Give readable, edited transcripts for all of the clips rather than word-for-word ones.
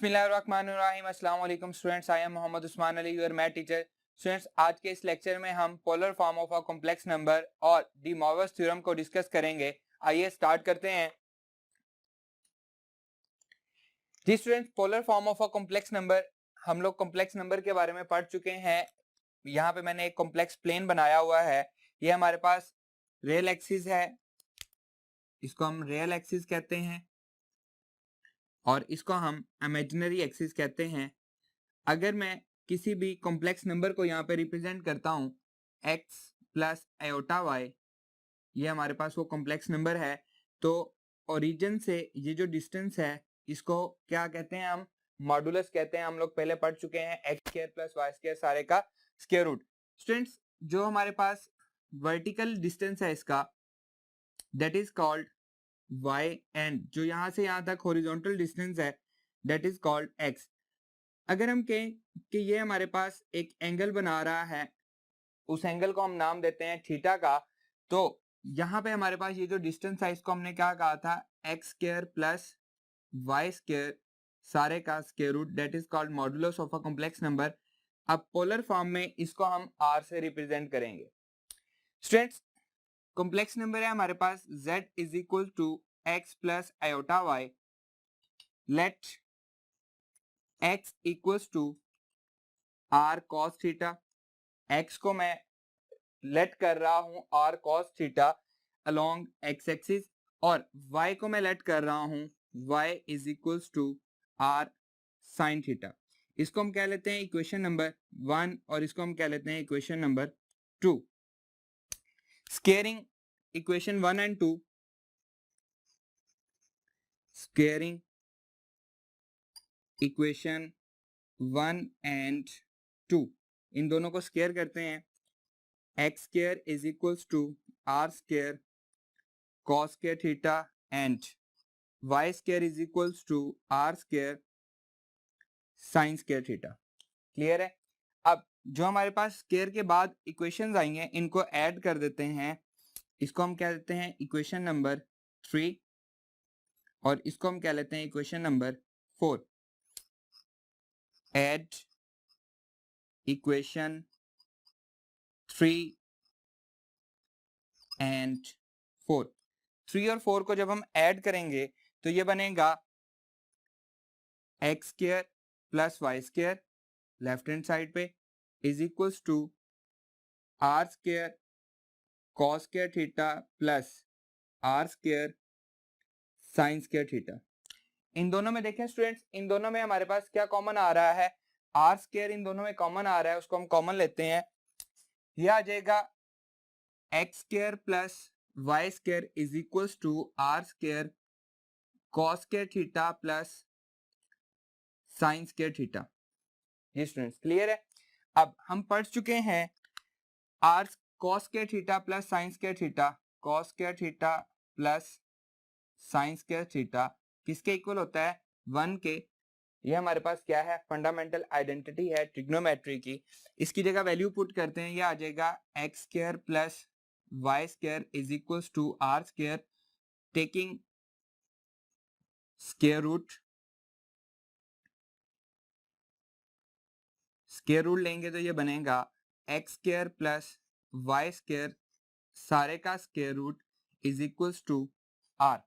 बिस्मिल्लाहिर्रहमानिर्रहीम अस्सलाम वालेकुम students, I am Mohammad Usman Ali your math teacher. Students, आज के इस लेक्चर में हम polar form of a complex number और डी मॉर्गन्स थ्योरम को डिस्कस करेंगे। आइए स्टार्ट करते हैं। जी students, polar form of a complex number, हम लोग कॉम्प्लेक्स नंबर के बारे में पढ़ चुके हैं। यहाँ पे मैंने एक कॉम्प्लेक्स प्लेन बनाया हुआ है। ये हमारे पास रियल एक्सिस है, इसको हम रियल एक्सिस कहते हैं, और इसको हम इमेजिनरी एक्सिस कहते हैं। अगर मैं किसी भी कॉम्प्लेक्स नंबर को यहाँ पे रिप्रेजेंट करता हूँ x प्लस आयोटा y, ये हमारे पास वो कॉम्प्लेक्स नंबर है। तो ओरिजिन से ये जो डिस्टेंस है इसको क्या कहते हैं, हम मॉडुलस कहते हैं। हम लोग पहले पढ़ चुके हैं, x square plus Y square सारे का स्क्वायर रूट। स्टूडेंट्स, जो हमारे पास वर्टिकल डिस्टेंस है इसका, that is called y, and जो यहाँ से यहाँ तक हॉरिजॉन्टल डिस्टेंस है दैट इज कॉल्ड x। अगर हम कहें कि ये हमारे पास एक एंगल बना रहा है, उस एंगल को हम नाम देते हैं थीटा का, तो यहाँ पे हमारे पास ये जो डिस्टेंस है इसको हमने क्या कहा था, X square plus Y square सारे का square root, that is called modulus of a complex number. अब पोलर फॉर्म में इसको हम आर से रिप्रेजेंट करेंगे। स्टूडेंट्स, कॉम्प्लेक्स नंबर है हमारे पास z is equal to x plus iota y. Let x equals to r cos theta. x को मैं लेट कर रहा हूं r cos theta along x axis, और y को मैं लेट कर रहा हूं y is equals to r sin theta. इसको हम कह लेते हैं इक्वेशन नंबर 1 और इसको हम कह लेते हैं equation number 2। Squaring equation 1 and 2, squaring equation 1 and 2, इन दोनों को स्क्वेयर करते हैं। X square is equals to r square cos square theta and y square is equals to r square sine square theta. Clear है? अब जो हमारे पास स्क्वायर के बाद इक्वेशंस आएंगे इनको ऐड कर देते हैं। इसको हम कह देते हैं इक्वेशन नंबर 3 और इसको हम कह लेते हैं equation number 4। Add equation 3 and 4। 3 और 4 को जब हम ऐड करेंगे तो ये बनेगा x square plus Y square left hand side पे is equals to r square cos square theta plus r square sine square theta. इन दोनों में देखें स्टूडेंट्स, इन दोनों में हमारे पास क्या कॉमन आ रहा है, आर स्क्वायर इन दोनों में कॉमन आ रहा है, उसको हम कॉमन लेते हैं। ये आ जाएगा x square plus Y square is equals to r square cos square theta plus sine square theta. ये स्टूडेंट्स क्लियर है? अब हम पढ़ चुके हैं r cos square theta plus sine square theta, cos square theta plus sine square theta किसके equal होता है, 1 के। ये हमारे पास क्या है, फंडामेंटल आइडेंटिटी है ट्रिग्नोमेट्री की। इसकी जगह वैल्यू पुट करते हैं, ये आ जाएगा x square plus Y square is equals to r square taking square root. Square root लेंगे तो ये बनेगा x square plus Y square सारे का square root is equals to r.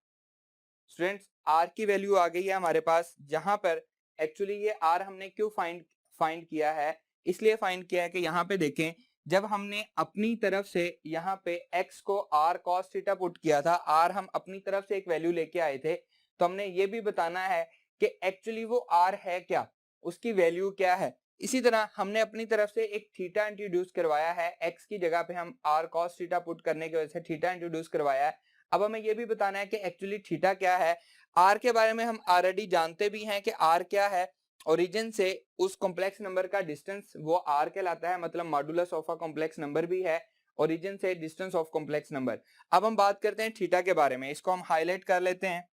Students, r की वैल्यू आ गई है हमारे पास, जहां पर एक्चुअली ये आर हमने क्यों फाइंड किया है, इसलिए फाइंड किया है कि यहाँ पे देखें, जब हमने अपनी तरफ से यहाँ पे x को r cos थीटा पुट किया था, r हम अपनी तरफ से एक वैल्यू लेके आए थे, तो हमने ये भी बताना है कि एक्चुअली वो r है क्या, उसकी वैल्यू क्या है। इसी तरह हमने अपनी तरफ से एक थीटा इंट्रोड्यूस करवाया है, x की जगह पे हम r cos थीटा पुट करने की वजह से थीटा इंट्रोड्यूस करवाया है। अब हमें यह भी बताना है कि एक्चुअली थीटा क्या है। आर के बारे में हम ऑलरेडी जानते भी हैं कि आर क्या है, ओरिजिन से उस कॉम्प्लेक्स नंबर का डिस्टेंस वो आर कहलाता है, मतलब modulus of a complex number भी है, ओरिजिन से डिस्टेंस ऑफ कॉम्प्लेक्स नंबर। अब हम बात करते हैं थीटा के बारे में, इसको हम हाईलाइट कर लेते हैं।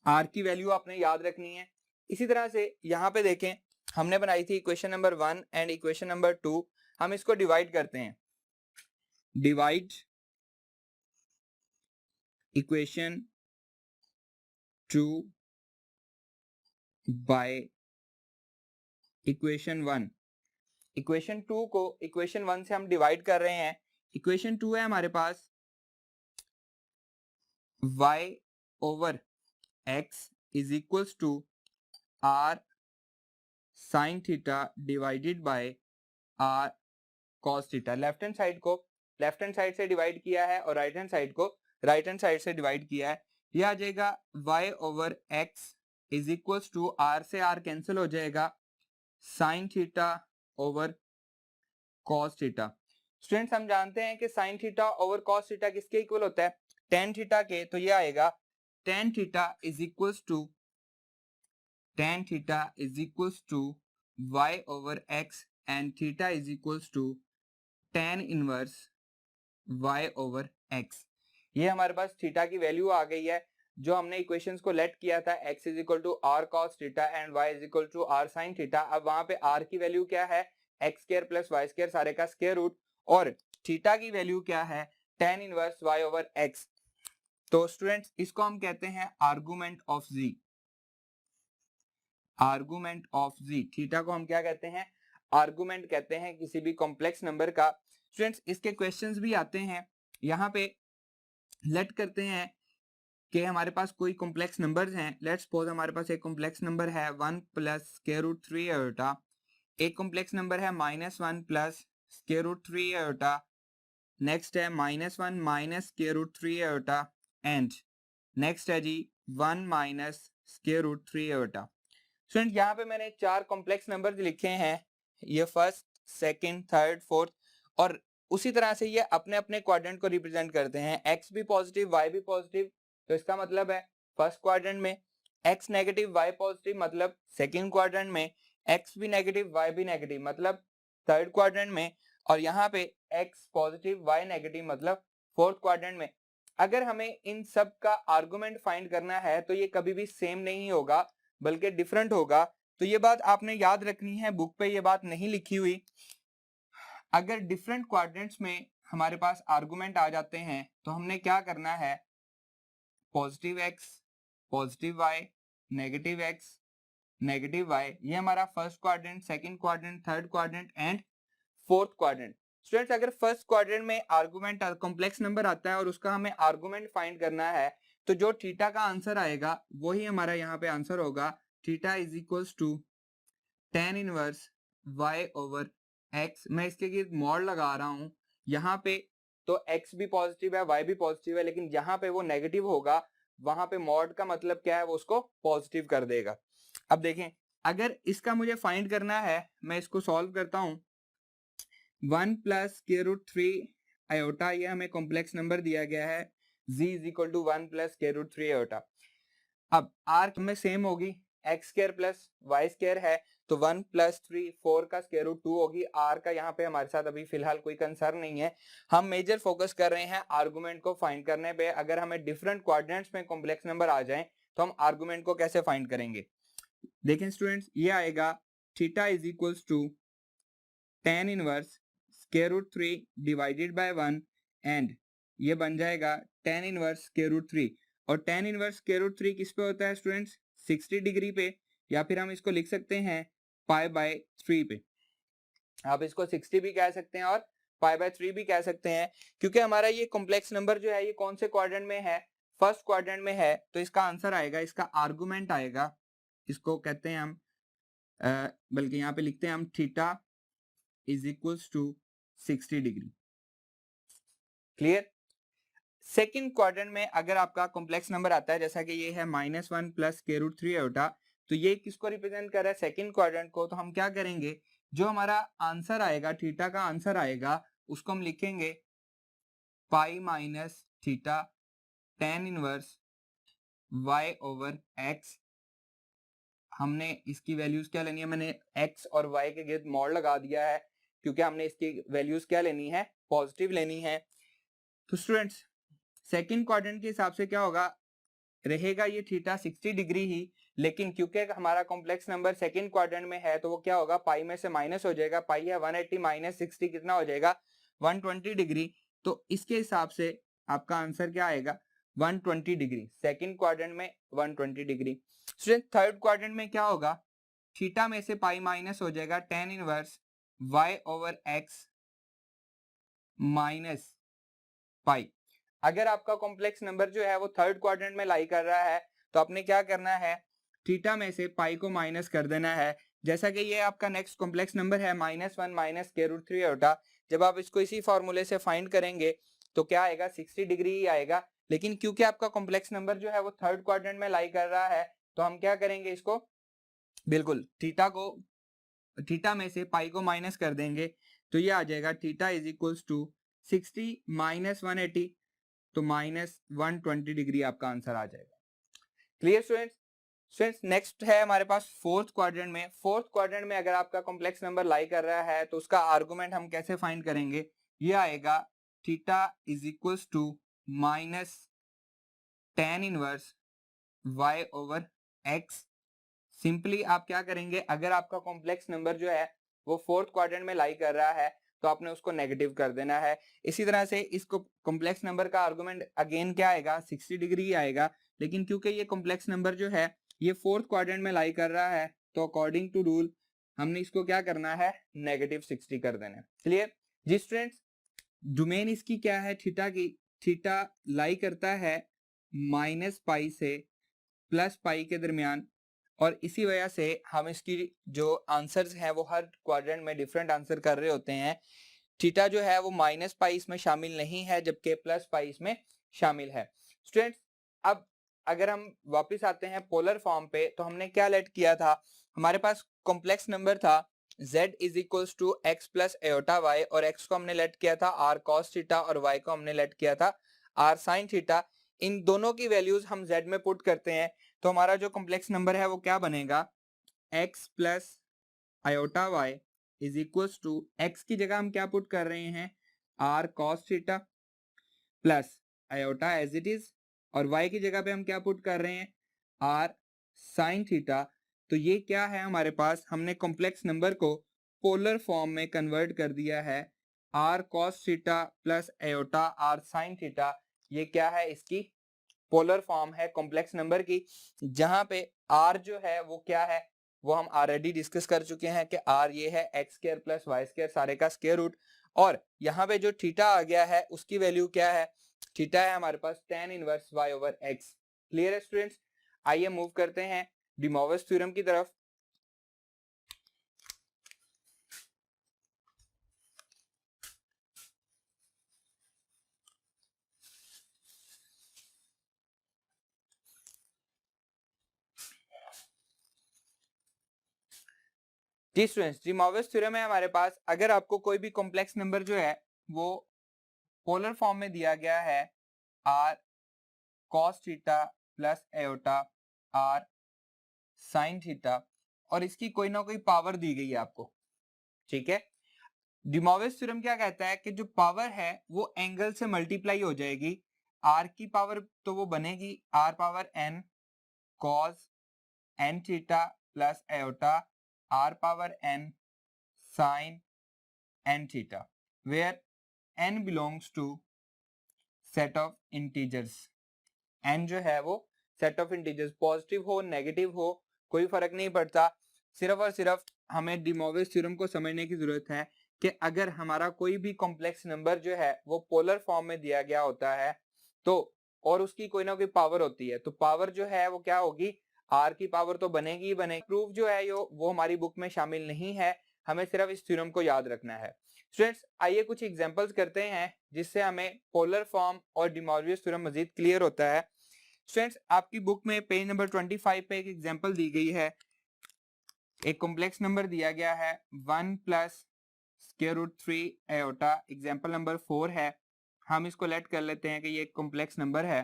आर की वैल्यू आपने याद रखनी है। इसी तरह से यहाँ पे देखें, हमने बनाई थी equation number 1 and equation number 2, हम इसको डिवाइड करते हैं। Divide equation 2 by equation 1। Equation 2 को इक्वेशन 1 से हम डिवाइड कर रहे हैं। इक्वेशन 2 है हमारे पास y over x is equals to r sine theta divided by r cos theta. Left hand side को लेफ्ट हैंड साइड से डिवाइड किया है और राइट हैंड साइड को राइट हैंड साइड से डिवाइड किया है। ये आ जाएगा y over x is equals to r से r कैंसिल हो जाएगा sine theta over cos theta. Students हम जानते हैं कि sine theta over cos theta किसके इक्वल होता है? tan थीटा के। तो ये आएगा tan theta is equals to y over x and theta is equals to tan inverse y over x। ये हमारे पास थीटा की वैल्यू आ गई है जो हमने इक्वेशंस को लेट किया था, x is equal to r cos theta and y is equal to r sin theta. अब वहां पे r की वैल्यू क्या है? x square plus y square सारे का स्क्वायर रूट, और थीटा की वैल्यू क्या है? tan inverse y over x। तो स्टूडेंट्स इसको हम कहते हैं argument of z। Argument of z, theta को हम क्या कहते हैं? आर्गुमेंट कहते हैं किसी भी कॉम्प्लेक्स नंबर का। स्टूडेंट्स इसके क्वेश्चंस भी आते हैं। यहाँ पे लेट करते हैं कि हमारे पास कोई कॉम्प्लेक्स नंबर्स हैं। लेट्स सपोज हमारे पास एक कॉम्प्लेक्स नंबर है 1 प्लस स्क्वायर रूट 3 आयोटा, एक कॉम्प्लेक्स नंबर है -1 plus square root 3 iota, next है -1 minus square root 3 iota, and next है जी 1 minus square root 3 iota. Student यहाँ पे मैंने 4 कॉम्प्लेक्स नंबर्स लिखे हैं, ये फर्स्ट, सेकंड, थर्ड, फोर्थ, और उसी तरह से ये अपने अपने क्वाड्रेंट को रिप्रेजेंट करते हैं। x भी पॉजिटिव, y भी पॉजिटिव, तो इसका मतलब है फर्स्ट क्वाड्रेंट में, x नेगेटिव y पॉजिटिव मतलब सेकंड क्वाड्रेंट में, x भी नेगेटिव y भी नेगेटिव मतलब थर्ड क्वाड्रेंट में, और यहाँ पे x पॉजिटिव y नेगेटिव मतलब फोर्थ क्वाड्रेंट में। अगर हमें इन सब का आर्गुमेंट फाइंड करना है तो ये कभी भी सेम नहीं होगा बल्कि डिफरेंट होगा। तो ये बात आपने याद रखनी है, बुक पे ये बात नहीं लिखी हुई। अगर डिफरेंट क्वाड्रेंट्स में हमारे पास आर्गुमेंट आ जाते हैं तो हमने क्या करना है? Positive x, positive y, negative x, negative y, ये हमारा first quadrant, second quadrant, third quadrant and fourth quadrant. Students अगर फर्स्ट क्वाड्रेंट में आर्गुमेंट कॉम्प्लेक्स नंबर आता है और उसका हमें आर्गुमेंट फाइंड करना है, तो जो थीटा का आंसर आएगा वही हमारा यहाँ पे आंसर होगा। Theta is equals to tan inverse y over x। मैं इसके गिर्द मॉड लगा रहा हूं यहाँ पे, तो x भी पॉजिटिव है, y भी पॉजिटिव है, लेकिन जहां पे वो नेगेटिव होगा वहां पे मॉड का मतलब क्या है? वो उसको पॉजिटिव कर देगा। अब देखें, अगर इसका मुझे फाइंड करना है, मैं इसको सॉल्व करता हूं। 1 प्लस स्क्वायर रूट 3 आयोटा, ये हमें कॉम्प्लेक्स नंबर दिया गया है, z is equal to 1 plus square root 3 iota. अब r में सेम होगी, x square plus y square है, तो 1 प्लस 3 4 का स्क्वायर रूट 2 होगी। r का यहाँ पे हमारे साथ अभी फिलहाल कोई कंसर्न नहीं है, हम मेजर फोकस कर रहे हैं आर्गुमेंट को फाइंड करने पे। अगर हमें डिफरेंट क्वाड्रेंट्स में कॉम्प्लेक्स नंबर आ जाए तो हम आर्गुमेंट को कैसे फाइंड करेंगे? देखें स्टूडेंट्स, ये आएगा theta is equals to tan inverse square root 3 divided by 1, and ये बन जाएगा tan इनवर्स स्क्वायर रूट 3। और tan इनवर्स स्क्वायर रूट 3 किस पे होता है स्टूडेंट्स? 60 डिग्री पे, या फिर हम इसको लिख सकते हैं पाई बाय 3 पे। आप इसको 60 भी कह सकते हैं और पाई बाय 3 भी कह सकते हैं, क्योंकि हमारा ये कॉम्प्लेक्स नंबर जो है ये कौन से क्वाड्रेंट में है? फर्स्ट क्वाड्रेंट में है। तो इसका आंसर आएगा, इसका आर्गुमेंट आएगा, इसको कहते हैं हम बल्कि यहाँ पे लिखते हैं हम theta is equals to 60 degree. Clear? Second quadrant में अगर आपका कॉम्प्लेक्स नंबर आता है, जैसा कि ये है -1 प्लस स्क्वायर रूट 3 आयोटा, तो ये किसको रिप्रेजेंट कर रहा है? सेकंड क्वाड्रेंट को। तो हम क्या करेंगे, जो हमारा आंसर आएगा, थीटा का आंसर आएगा, उसको हम लिखेंगे pi minus theta tan inverse y over x। हमने इसकी वैल्यूज क्या लेनी है? मैंने x और y के गिर्द मॉड लगा दिया है, क्योंकि हमने इसकी वैल्यूज क्या लेनी है? पॉजिटिव लेनी है। तो स्टूडेंट्स सेकंड क्वाड्रेंट के हिसाब से क्या होगा? रहेगा ये थीटा 60 डिग्री ही, लेकिन क्योंकि हमारा कॉम्प्लेक्स नंबर सेकंड क्वाड्रेंट में है तो वो क्या होगा? पाई में से माइनस हो जाएगा। पाई है 180 माइनस 60 कितना हो जाएगा? 120 डिग्री। तो इसके हिसाब से आपका आंसर क्या आएगा? 120 डिग्री, सेकंड क्वाड्रेंट में 120 डिग्री। स्टूडेंट थर्ड क्वाड्रेंट में क्या होगा, थीटा में से पाई माइनस हो जाएगा tan inverse y over x minus pi. अगर आपका कॉम्प्लेक्स नंबर जो है वो थर्ड क्वाड्रेंट में लाई कर रहा है तो आपने क्या करना है, थीटा में से पाई को माइनस कर देना है। जैसा कि ये आपका नेक्स्ट कॉम्प्लेक्स नंबर है -1 माइनस के रूट 3 आयोटा, जब आप इसको इसी फॉर्मूले से फाइंड करेंगे तो क्या आएगा, 60 डिग्री ही आएगा। लेकिन क्योंकि आपका कॉम्प्लेक्स नंबर जो है वो थर्ड क्वाड्रेंट में लाई कर रहा है तो हम क्या करेंगे, इसको बिल्कुल थीटा में से पाई को माइनस कर देंगे तो ये आ जाएगा theta is equals to 60 minus 180, तो -120 डिग्री आपका आंसर आ जाएगा। क्लियर स्टूडेंट्स नेक्स्ट है हमारे पास फोर्थ क्वाड्रेंट में। फोर्थ क्वाड्रेंट में अगर आपका कॉम्प्लेक्स नंबर लाई कर रहा है तो उसका आर्गुमेंट हम कैसे फाइंड करेंगे, ये आएगा theta is equals to minus tan inverse y over x। Simply आप क्या करेंगे, अगर आपका कॉम्प्लेक्स नंबर जो है वो फोर्थ क्वाड्रेंट में लाई कर रहा है तो आपने उसको नेगेटिव कर देना है। इसी तरह से इसको कॉम्प्लेक्स नंबर का आर्गुमेंट अगेन क्या आएगा, 60 डिग्री ही आएगा। लेकिन क्योंकि ये कॉम्प्लेक्स नंबर जो है ये फोर्थ क्वाड्रेंट में लाई कर रहा है तो अकॉर्डिंग टू रूल हमने इसको क्या करना है, नेगेटिव 60 कर देना है। क्लियर जी स्टूडेंट्स, डोमेन इसकी क्या है, थीटा की, थीटा लाई करता है माइनस पाई से प्लस पाई के दरमियान, और इसी वजह से हम इसकी जो आंसर्स हैं वो हर क्वाड्रेंट में डिफरेंट आंसर कर रहे होते हैं। थीटा जो है वो माइनस पाई इसमें शामिल नहीं है जबकि प्लस पाई इसमें शामिल है। स्टूडेंट्स अब अगर हम वापस आते हैं पोलर फॉर्म पे तो हमने क्या लेट किया था, हमारे पास कॉम्प्लेक्स नंबर था z is equals to x plus iota y, और x को हमने लेट किया था r cos थीटा और y को हमने लेट किया था r sin थीटा। इन दोनों की वैल्यूज हम z में पुट करते हैं तो हमारा जो कॉम्प्लेक्स नंबर है वो क्या बनेगा, x plus iota y is equals to, x की जगह हम क्या पुट कर रहे हैं, r cos theta plus iota as it is, और y की जगह पे हम क्या पुट कर रहे हैं, r sin थीटा। तो ये क्या है हमारे पास, हमने कॉम्प्लेक्स नंबर को पोलर फॉर्म में कन्वर्ट कर दिया है, r cos theta plus iota r sin theta. ये क्या है, इसकी पोलर फॉर्म है कॉम्प्लेक्स नंबर की, जहां पे r जो है वो क्या है, वो हम ऑलरेडी डिस्कस कर चुके हैं कि r ये है x square plus Y square सारे का स्क्वायर रूट, और यहाँ पे जो थीटा आ गया है उसकी वैल्यू क्या है, थीटा है हमारे पास tan inverse y over x। Clear है स्टूडेंट्स, आइए मूव करते हैं डी मॉर्गन थ्योरम की तरफ। जी स्टूडेंट्स, डी मॉर्गन थ्योरम में हमारे पास अगर आपको कोई भी कॉम्प्लेक्स नंबर जो है वो पोलर फॉर्म में दिया गया है, r cos theta plus iota r sin theta, और इसकी कोई ना कोई पावर दी गई है आपको, ठीक है। डी मॉर्गन थ्योरम क्या कहता है कि जो पावर है वो एंगल से मल्टीप्लाई हो जाएगी, r की पावर तो वो बनेगी r power n cos n theta plus iota r power n sin n theta, where n belongs to set of integers. n जो है वो सेट ऑफ इंटीजर्स, पॉजिटिव हो नेगेटिव हो कोई फर्क नहीं पड़ता, सिर्फ और सिर्फ हमें डी मॉर्गन थ्योरम को समझने की जरूरत है कि अगर हमारा कोई भी कॉम्प्लेक्स नंबर जो है वो पोलर फॉर्म में दिया गया होता है तो, और उसकी कोई ना कोई पावर होती है, तो पावर जो है वो क्या होगी, r की पावर तो बनेगी ही बनेगी। प्रूफ जो है वो हमारी बुक में शामिल नहीं है, हमें सिर्फ इस थ्योरम को याद रखना है। स्टूडेंट्स आइए कुछ एग्जांपल्स करते हैं जिससे हमें पोलर फॉर्म और डी मॉर्गन थ्योरम मजीद क्लियर होता है। स्टूडेंट्स आपकी बुक में पेज नंबर 25 पे एक एग्जांपल दी गई है, एक कॉम्प्लेक्स नंबर दिया गया है 1 plus square root 3 iota, example number 4 है। हम इसको लेट कर लेते हैं कि ये एक कॉम्प्लेक्स नंबर है,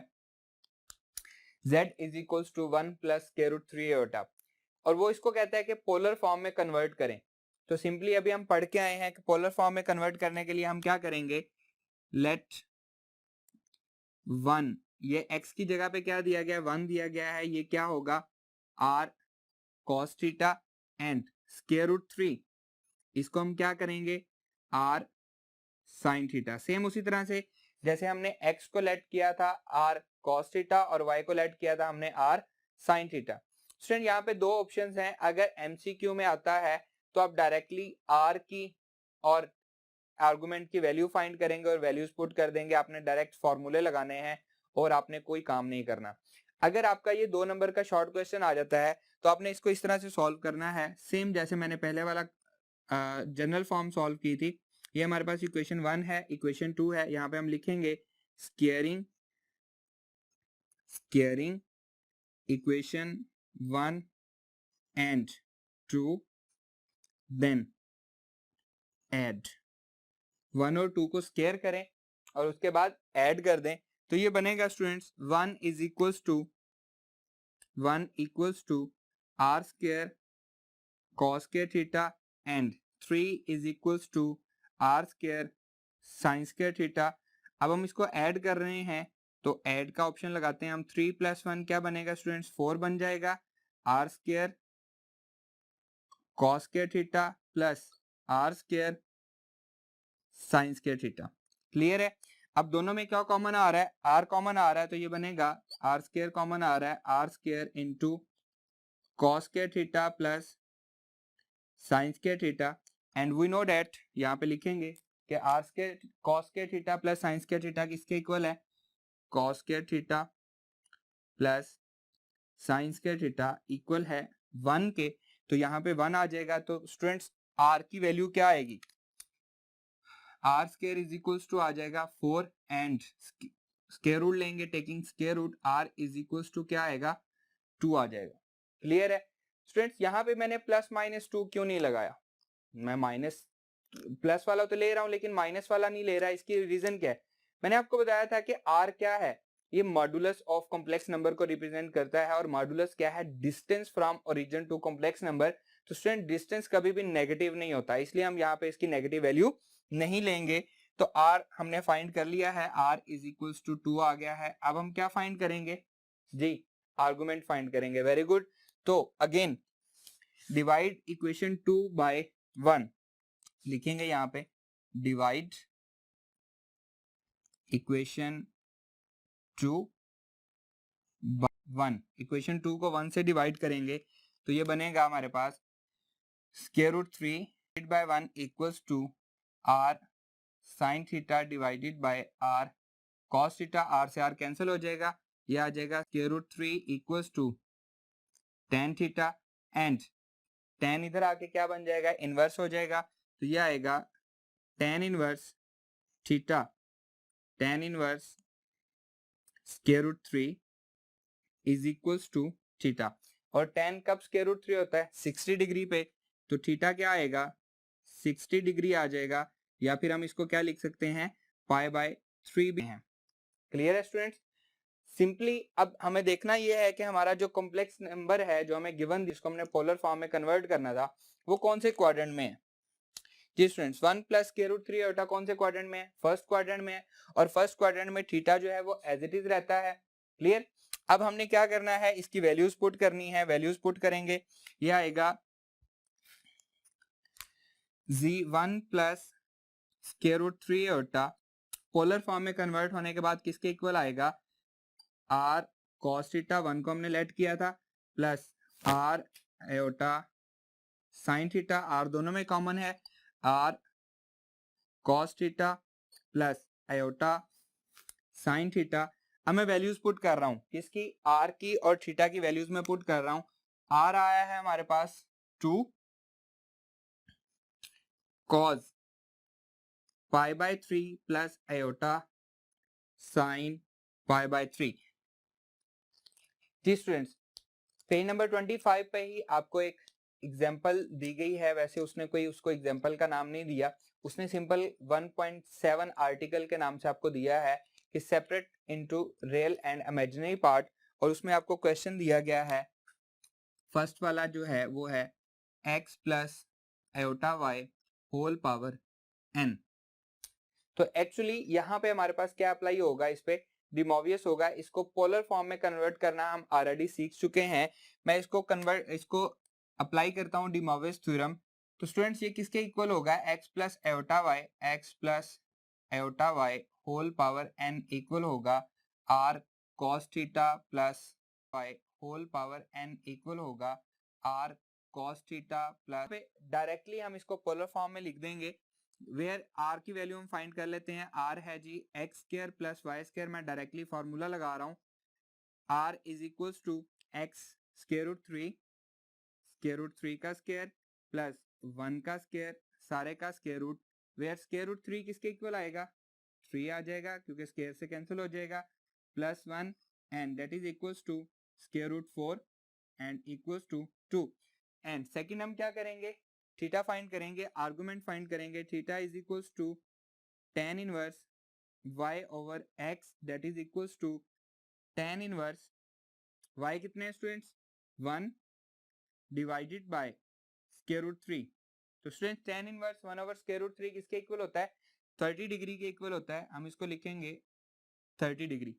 z is equals to 1 plus square root 3 iota, और वो इसको कहता है कि पोलर फॉर्म में कन्वर्ट करें। तो सिंपली अभी हम पढ़ के आए हैं कि पोलर फॉर्म में कन्वर्ट करने के लिए हम क्या करेंगे, लेट 1, ये x की जगह पे क्या दिया गया है, 1 दिया गया है, ये क्या होगा r cos theta and square root 3, इसको हम क्या करेंगे r sin थीटा। सेम उसी तरह से जैसे हमने x को लेट किया था r cos थीटा और y को लेट किया था हमने r sin थीटा। स्टूडेंट यहाँ पे दो ऑप्शंस हैं, अगर MCQ में आता है तो आप डायरेक्टली r की और आर्गुमेंट की वैल्यू फाइंड करेंगे और वैल्यूज पुट कर देंगे, आपने डायरेक्ट फॉर्मूले लगाने हैं और आपने कोई काम नहीं करना। अगर आपका ये 2 नंबर का शॉर्ट क्वेश्चन आ जाता है तो आपने इसको इस तरह से सॉल्व करना है, सेम जैसे मैंने पहले वाला जनरल फॉर्म सॉल्व की थी। ये हमारे पास इक्वेशन 1 है, इक्वेशन 2 है, यहाँ पे हम लिखेंगे squaring equation 1 and 2, then add 1 और 2 को स्क्वायर करें और उसके बाद ऐड कर दें, तो ये बनेगा students 1 equals to r square cos square theta and 3 is equals to r square sine square theta. अब हम इसको ऐड कर रहे हैं तो ऐड का ऑप्शन लगाते हैं हम, 3 + 1 क्या बनेगा स्टूडेंट्स 4 बन जाएगा, r square cos square theta plus r square sine square theta. Clear है। अब दोनों में क्या कॉमन आ रहा है, आर कॉमन आ रहा है, तो ये बनेगा आर स्क्वायर कॉमन आ रहा है, r square into cos square theta plus sine square theta and we know that, यहाँ पे लिखेंगे कि r square cos square theta plus sine square theta किसके इक्वल है, cos square theta plus sine square theta equal है 1 के, तो यहाँ पे 1 आ जाएगा। तो स्टूडेंट्स आर की वैल्यू क्या आएगी, r square is equals to आ जाएगा 4 एंड स्क्वायर रूट लेंगे, taking square root r is equals to क्या आएगा 2 आ जाएगा। क्लियर है स्टूडेंट्स। यहाँ पे मैंने +-2 क्यों नहीं लगाया, मैं माइनस प्लस वाला तो ले रहा हूं लेकिन माइनस वाला नहीं ले रहा, इसकी रीजन क्या है, मैंने आपको बताया था कि आर क्या है, ये मॉडुलस ऑफ कॉम्प्लेक्स नंबर को रिप्रेजेंट करता है और मॉडुलस क्या है, distance from origin to complex number. तो स्टूडेंट डिस्टेंस कभी भी नेगेटिव नहीं होता, इसलिए हम यहाँ पे इसकी नेगेटिव वैल्यू नहीं लेंगे। तो आर हमने फाइंड कर लिया है, आर इज इक्वल्स टू 2 आ गया है। अब हम क्या फाइंड करेंगे जी, आर्गुमेंट फाइंड करेंगे। Very good. तो अगेन डिवाइड इक्वेशन 2 बाय 1 लिखेंगे, यहाँ पे डिवाइड इक्वेशन 2 बाय 1, इक्वेशन 2 को 1 से डिवाइड करेंगे तो ये बनेगा हमारे पास square root 3 by 1 equals to r sine theta divided by r cos theta, r से आर कैंसिल हो जाएगा, ये आ जाएगा square root 3 equals to tan theta and tan इधर आके क्या बन जाएगा, इनवर्स हो जाएगा, तो ये आएगा tan inverse theta, tan inverse square root 3 is equals to theta. और tan कब स्क्वायर रूट 3 होता है, 60 डिग्री पे, तो थीटा क्या आएगा 60 डिग्री आ जाएगा, या फिर हम इसको क्या लिख सकते हैं π/3 भी है। क्लियर है स्टूडेंट्स। सिंपली अब हमें देखना ये है कि हमारा जो कॉम्प्लेक्स नंबर है जो हमें गिवन, जिसको हमने पोलर फॉर्म में कन्वर्ट करना था, वो कौन से क्वाड्रेंट में है जी स्टूडेंट्स, 1 + स्क्वायर रूट 3 आयोटा कौन से क्वाड्रेंट में है, फर्स्ट क्वाड्रेंट में है, और फर्स्ट क्वाड्रेंट में थीटा जो है वो एज इट इज रहता है। क्लियर। अब हमने क्या करना है, इसकी वैल्यूज पुट करनी है, वैल्यूज पुट करेंगे, ये आएगा z1 + square root 3 iota polar form में कन्वर्ट होने के बाद किसके इक्वल आएगा, आर कॉस थीटा, 1 को हमने लेट किया था, plus r iota sine theta, r दोनों में कॉमन है, r cos theta plus iota sine theta. अब मैं वैल्यूज पुट कर रहा हूं, किसकी, आर की और थीटा की वैल्यूज में पुट कर रहा हूं। आर आया है हमारे पास 2 cos π/3 प्लस आयोटा साइन π/3। जी स्टूडेंट्स, पेज नंबर 25 पे ही आपको एक एग्जांपल दी गई है, वैसे उसने कोई उसको एग्जांपल का नाम नहीं दिया, उसने सिंपल 1.7 आर्टिकल के नाम से आपको दिया है कि separate into real and imaginary part, और उसमें आपको क्वेश्चन दिया गया है, फर्स्ट वाला जो है वो है x plus iota y whole power n। तो एक्चुअली यहाँ पे हमारे पास क्या अप्लाई होगा, इस पे De Moivre's होगा, इसको पोलर फॉर्म में कन्वर्ट करना हम ऑलरेडी सीख चुके हैं। मैं इसको अप्लाई करता हूँ De Moivre's थ्योरम। तो स्टूडेंट्स ये किसके इक्वल होगा, x plus iota y, x plus iota y whole power n equal होगा r cos theta plus y whole power n equal होगा r cos theta plus. Directly हम इसको polar form में लिख देंगे वेयर r की value हम find कर लेते हैं। r है जी x square plus Y square, मैं डायरेक्टली फॉर्मूला लगा रहा हूँ। r is equal to x square root three का स्क्वायर प्लस 1 का स्क्वायर सारे का square root, where square root 3 किसके इक्वल आएगा 3 आ जाएगा क्योंकि स्क्वायर से कैंसिल हो जाएगा, plus 1 and that is equals to square root 4 and equals to 2। And second हम क्या करेंगे, थीटा फाइंड करेंगे, आर्गुमेंट फाइंड करेंगे। Theta is equals to tan inverse y over x that is equals to tan inverse y कितने हैं students 1 divided by square root 3। तो students tan inverse 1 over square root 3 किसके equal होता है 30 degree के equal होता है। हम इसको लिखेंगे 30 डिग्री।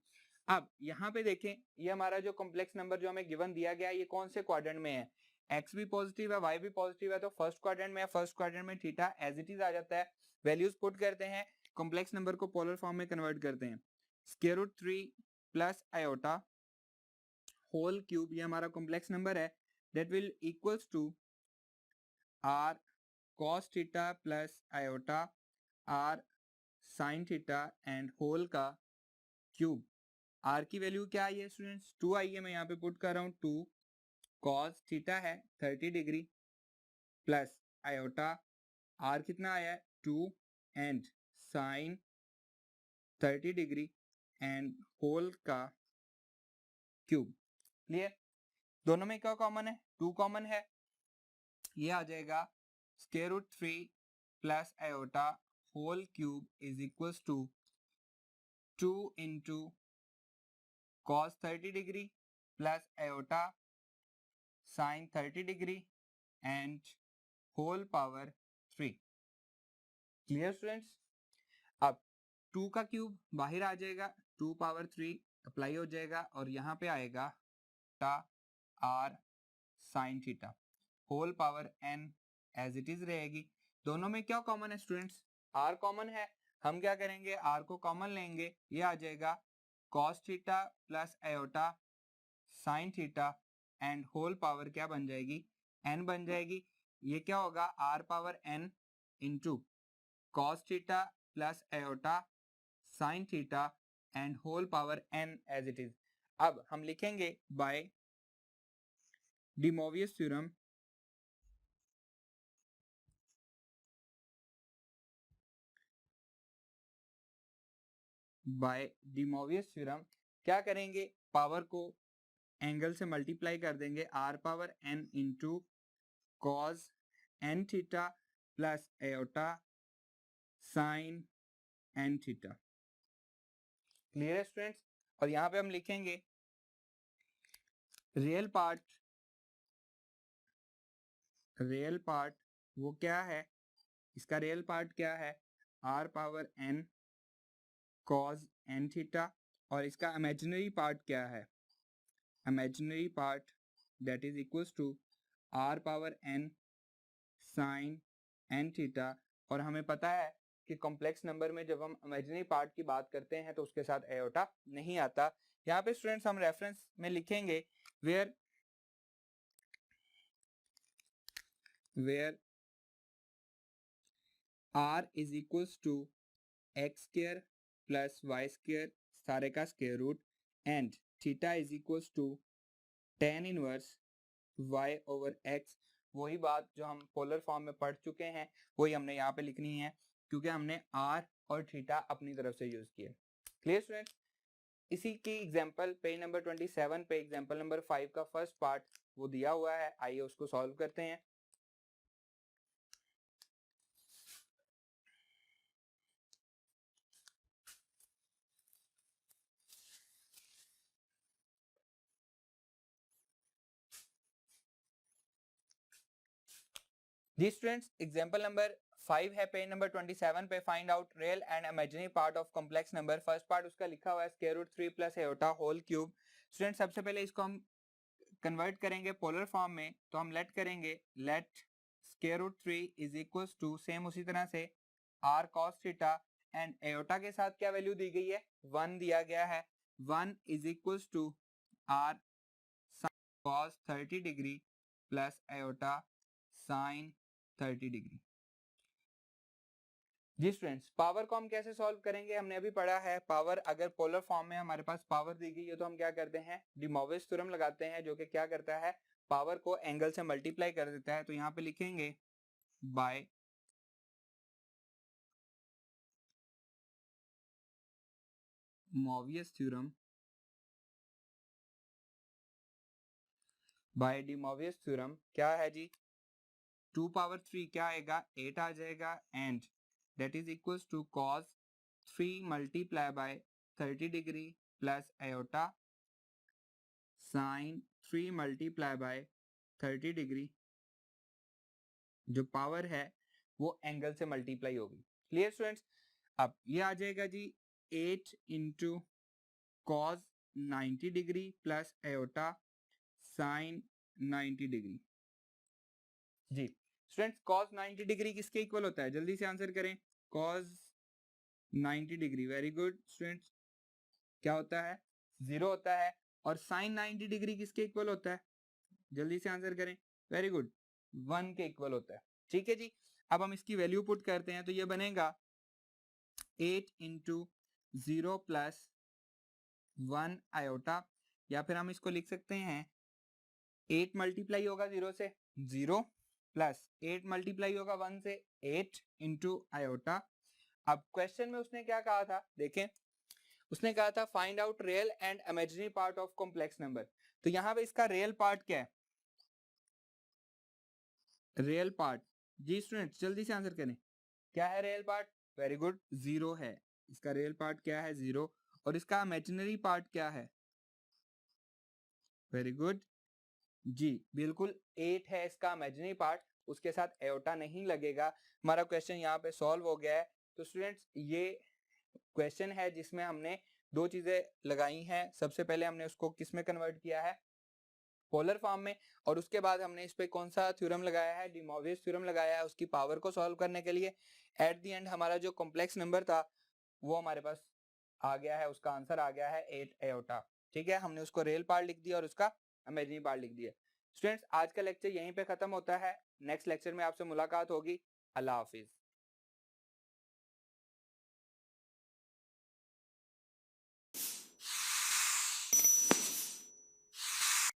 अब यहाँ पे देखें ये हमारा जो कॉम्प्लेक्स नंबर जो हमें गिवन दिया गया है ये कौन से क्वाड्रेंट में है, x भी पॉजिटिव है y भी पॉजिटिव है, तो फर्स्ट क्वाड्रेंट में है। फर्स्ट क्वाड्रेंट में थीटा एज इट इज आ जाता है। वैल्यूज पुट करते हैं, कॉम्प्लेक्स नंबर को पोलर फॉर्म में कन्वर्ट करते हैं। Square root 3 plus iota whole cube, ये हमारा कॉम्प्लेक्स नंबर है, that will equals to r cos theta plus iota r sin theta and whole का क्यूब। r की वैल्यू क्या आई है स्टूडेंट्स 2 आई है, मैं यहाँ पे पुट कर रहा हूँ 2 cos थीटा है 30 डिग्री प्लस आयोटा r कितना आया है 2 and sin 30 degree and whole का क्यूब। क्लियर, दोनों में क्या कॉमन है 2 कॉमन है, ये आ जाएगा square root 3 plus iota whole cube is equals to 2 into cos 30 degree plus iota sin 30 degree and whole power 3। Clear students, अब 2 का क्यूब बाहर आ जाएगा, 2 पावर 3 अप्लाई हो जाएगा और यहाँ पे आएगा r sin theta whole power n as it is रहेगी। दोनों में क्या कॉमन है स्टूडेंट्स r कॉमन है, हम क्या करेंगे r को कॉमन लेंगे, ये आ जाएगा cos theta plus iota sin theta and whole power क्या बन जाएगी n बन जाएगी। ये क्या होगा r power n into cos theta plus iota sin theta and whole power n as it is. अब हम लिखेंगे by De Moivre's theorem, by De Moivre's theorem क्या करेंगे, पावर को एंगल से मल्टीप्लाई कर देंगे, r power n into cos n theta plus iota sine n theta. Clear है स्टूडेंट्स, और यहाँ पे हम लिखेंगे रियल पार्ट वो क्या है, इसका रियल पार्ट क्या है r power n cos n theta, और इसका इमेजिनरी पार्ट क्या है, imaginary part that is equals to r power n sine n theta. और हमें पता है कि कॉम्प्लेक्स नंबर में जब हम इमेजिनरी पार्ट की बात करते हैं तो उसके साथ एयोटा नहीं आता। यहाँ पे स्टूडेंट्स हम रेफरेंस में लिखेंगे where r is equals to x square plus Y square सारे का square root and theta is equals to tan inverse y over x। वही बात जो हम पोलर फॉर्म में पढ़ चुके हैं वही हमने यहाँ पे लिखनी है क्योंकि हमने r और थीटा अपनी तरफ से यूज किया। क्लियर स्टूडेंट्स, इसी की एग्जांपल पेज नंबर 27 पे एग्जांपल नंबर 5 का फर्स्ट पार्ट वो दिया हुआ है, आइए उसको सॉल्व करते हैं। जी स्टूडेंट्स, एग्जांपल नंबर 5 है पेज नंबर 27 पे, find out real and imaginary part of complex number. First part उसका लिखा हुआ है square root 3 plus iota whole cube. Student सबसे पहले इसको हम कन्वर्ट करेंगे पोलर फॉर्म में, तो हम लेट करेंगे let square root 3 is equals to same उसी तरह से r cos theta and iota के साथ क्या वैल्यू दी गई है, 1 दिया गया है। 1 is equals to R cos 30 degree plus iota sine 30 degree. जी स्टूडेंट्स, पावर को हम कैसे सॉल्व करेंगे, हमने अभी पढ़ा है पावर अगर पोलर फॉर्म में हमारे पास पावर दी गई है तो हम क्या करते हैं, डी मोविस थ्योरम लगाते हैं, जो कि क्या करता है, पावर को एंगल से मल्टीप्लाई कर देता है। तो यहाँ पे लिखेंगे by Moivre's theorem, by De Moivre's theorem क्या है जी, 2 पावर 3 क्या आएगा, 8 आ जाएगा, and that is equals to cos 3 multiply by 30 degree plus iota sine 3 multiply by 30 degree. जो पावर है वो एंगल से मल्टीप्लाई होगी। क्लियर स्टूडेंट्स, अब ये आ जाएगा जी 8 into cos 90 degree plus iota sine 90 degree. जी स्टूडेंट्स, cos 90 डिग्री किसके इक्वल होता है, जल्दी से आंसर करें। cos 90 degree, very good students, क्या होता है, 0 होता है। और sin 90 डिग्री किसके इक्वल होता है, जल्दी से आंसर करें, वेरी गुड, 1 के इक्वल होता है। ठीक है जी, अब हम इसकी वैल्यू पुट करते हैं तो ये बनेगा 8 इंटू 0 प्लस 1 आयोटा, या फिर हम इसको लिख सकते हैं 8 मल्टीप्लाई होगा 0 से 0 प्लस 8 मल्टीप्लाई होगा 1 से 8 इंटू आयोटा। अब क्वेश्चन में उसने क्या कहा था, देखें, उसने कहा था find out real and imaginary part of complex number. तो यहाँ पे इसका रियल पार्ट क्या है, रियल पार्ट, जी स्टूडेंट्स जल्दी से आंसर करें, क्या है रियल पार्ट, वेरी गुड, 0 है। इसका रियल पार्ट क्या है, 0। और इसका इमेजिनरी पार्ट क्या है, वेरी गुड, जी बिल्कुल 8 है इसका इमेजिनरी पार्ट, उसके साथ एयोटा नहीं लगेगा। हमारा क्वेश्चन यहाँ पे सॉल्व हो गया है। तो स्टूडेंट्स, ये क्वेश्चन है जिसमें हमने दो चीजें लगाई हैं। सबसे पहले हमने उसको किस में कन्वर्ट किया है, पोलर फॉर्म में, और उसके बाद हमने इस पे कौन सा थ्योरम लगाया है, डी मोवियस थ्योरम लगाया है उसकी पावर को सॉल्व करने के लिए। एट द एंड हमारा जो कॉम्प्लेक्स नंबर था वो हमारे पास आ गया है, उसका आंसर आ गया है 8 एयोटा। ठीक है, हमने उसको रियल पार्ट लिख दिया और उसका इमेजिनरी पार्ट लिख दिया। स्टूडेंट्स, आज का लेक्चर यहीं पे खत्म होता है। नेक्स्ट लेक्चर में आपसे मुलाकात होगी। अल्लाह हाफिज।